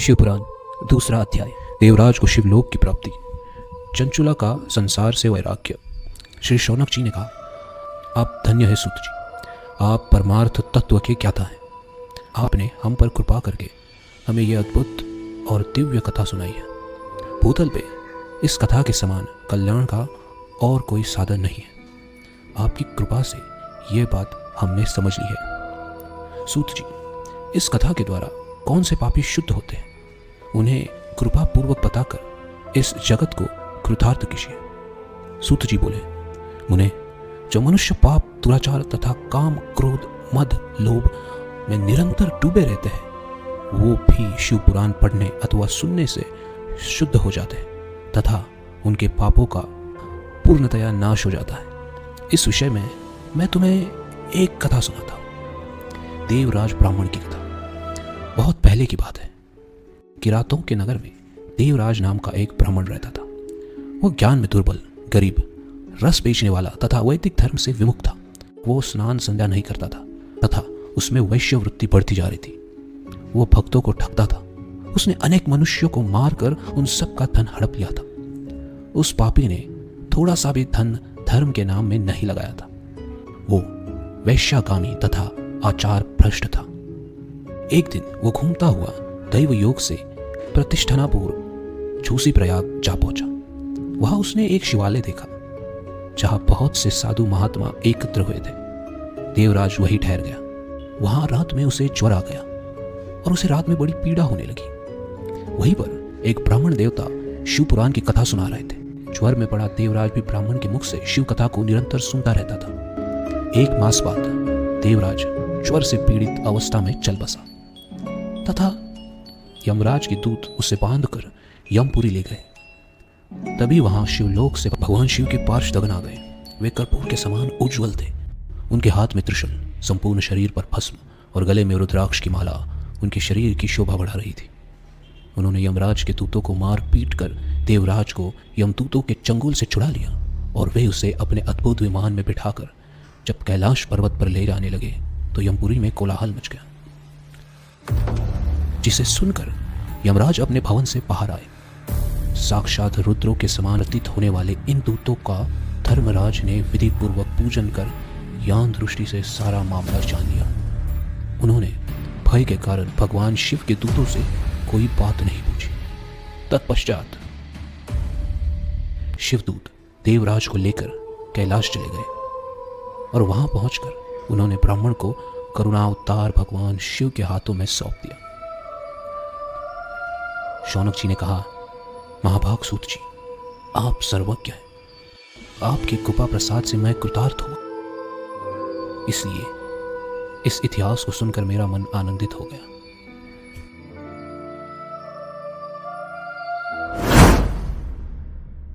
शिवपुराण दूसरा अध्याय। देवराज को शिवलोक की प्राप्ति। चंचुला का संसार से वैराग्य। श्री शौनक जी ने कहा, आप धन्य है सूत जी, आप परमार्थ तत्व के ज्ञाता हैं। आपने हम पर कृपा करके हमें यह अद्भुत और दिव्य कथा सुनाई है। भूतल पे इस कथा के समान कल्याण का और कोई साधन नहीं है। आपकी कृपा से यह बात हमने समझ ली है। सूत जी, इस कथा के द्वारा कौन से पापी शुद्ध होते हैं, उन्हें कृपा पूर्वक बताकर इस जगत को कृतार्थ कीजिए। सूत जी बोले, मुने, जो मनुष्य पाप, दुराचार तथा काम, क्रोध, मद, लोभ में निरंतर डूबे रहते हैं, वो भी शिव पुराण पढ़ने अथवा सुनने से शुद्ध हो जाते हैं तथा उनके पापों का पूर्णतया नाश हो जाता है। इस विषय में मैं तुम्हें एक कथा सुनाता हूं। देवराज ब्राह्मण की कथा। बहुत पहले की बात है। किरातों के नगर में देवराज नाम का एक ब्राह्मण रहता था। वो ज्ञान में दुर्बल, गरीब, रस बेचने वाला तथा वैदिक धर्म से विमुख था। वो स्नान संध्या नहीं करता था तथा उसमें वैश्य वृत्ति बढ़ती जा रही थी। वो भक्तों को ठगता था। उसने अनेक मनुष्यों को मारकर उन सब का धन हड़प लिया था। उस पापी ने थोड़ा सा भी धन धर्म के नाम में नहीं लगाया था। वो वैश्यागामी तथा आचार भ्रष्ट था। एक दिन वो घूमता हुआ दैव योग से प्रतिष्ठानापुर झूसी प्रयाग जा पहुंचा। वहां उसने एक शिवालय देखा जहां बहुत से साधु महात्मा एकत्र हुए थे। देवराज वहीं ठहर गया। वहां रात में उसे ज्वर आ गया और उसे रात में बड़ी पीड़ा होने लगी। वहीं पर एक ब्राह्मण देवता शिव पुराण की कथा सुना रहे थे। ज्वर में पड़ा देवराज भी ब्राह्मण के मुख से शिव कथा को निरंतर सुनता रहता था। एक मास बाद देवराज ज्वर से पीड़ित अवस्था में चल बसा तथा यमराज के दूत उसे बांधकर यमपुरी ले गए। तभी वहां शिवलोक से भगवान शिव के पार्षदगण आ गए। वे कर्पूर के समान उज्ज्वल थे। उनके हाथ में त्रिशूल, संपूर्ण शरीर पर भस्म और गले में रुद्राक्ष की माला उनके शरीर की शोभा बढ़ा रही थी। उन्होंने यमराज के दूतों को मार पीट कर देवराज को यमदूतों के चंगुल से छुड़ा लिया और वे उसे अपने अद्भुत विमान में बिठाकर जब कैलाश पर्वत पर ले जाने लगे तो यमपुरी में कोलाहल मच गया, जिसे सुनकर यमराज अपने भवन से बाहर आए। साक्षात रुद्रों के समान प्रतीत होने वाले इन दूतों का धर्मराज ने विधि पूर्वक पूजन कर ज्ञान दृष्टि से सारा मामला जान लिया। उन्होंने भय के कारण भगवान शिव के दूतों से कोई बात नहीं पूछी। तत्पश्चात शिवदूत देवराज को लेकर कैलाश चले गए और वहां पहुंचकर उन्होंने ब्राह्मण को करुणावतार भगवान शिव के हाथों में सौंप दिया। शौनक जी ने कहा, महाभाग सूत जी, आप सर्वज्ञ हैं। आपकी कृपा प्रसाद से मैं कृतार्थ हूं। इसलिए इस इतिहास को सुनकर मेरा मन आनंदित हो गया।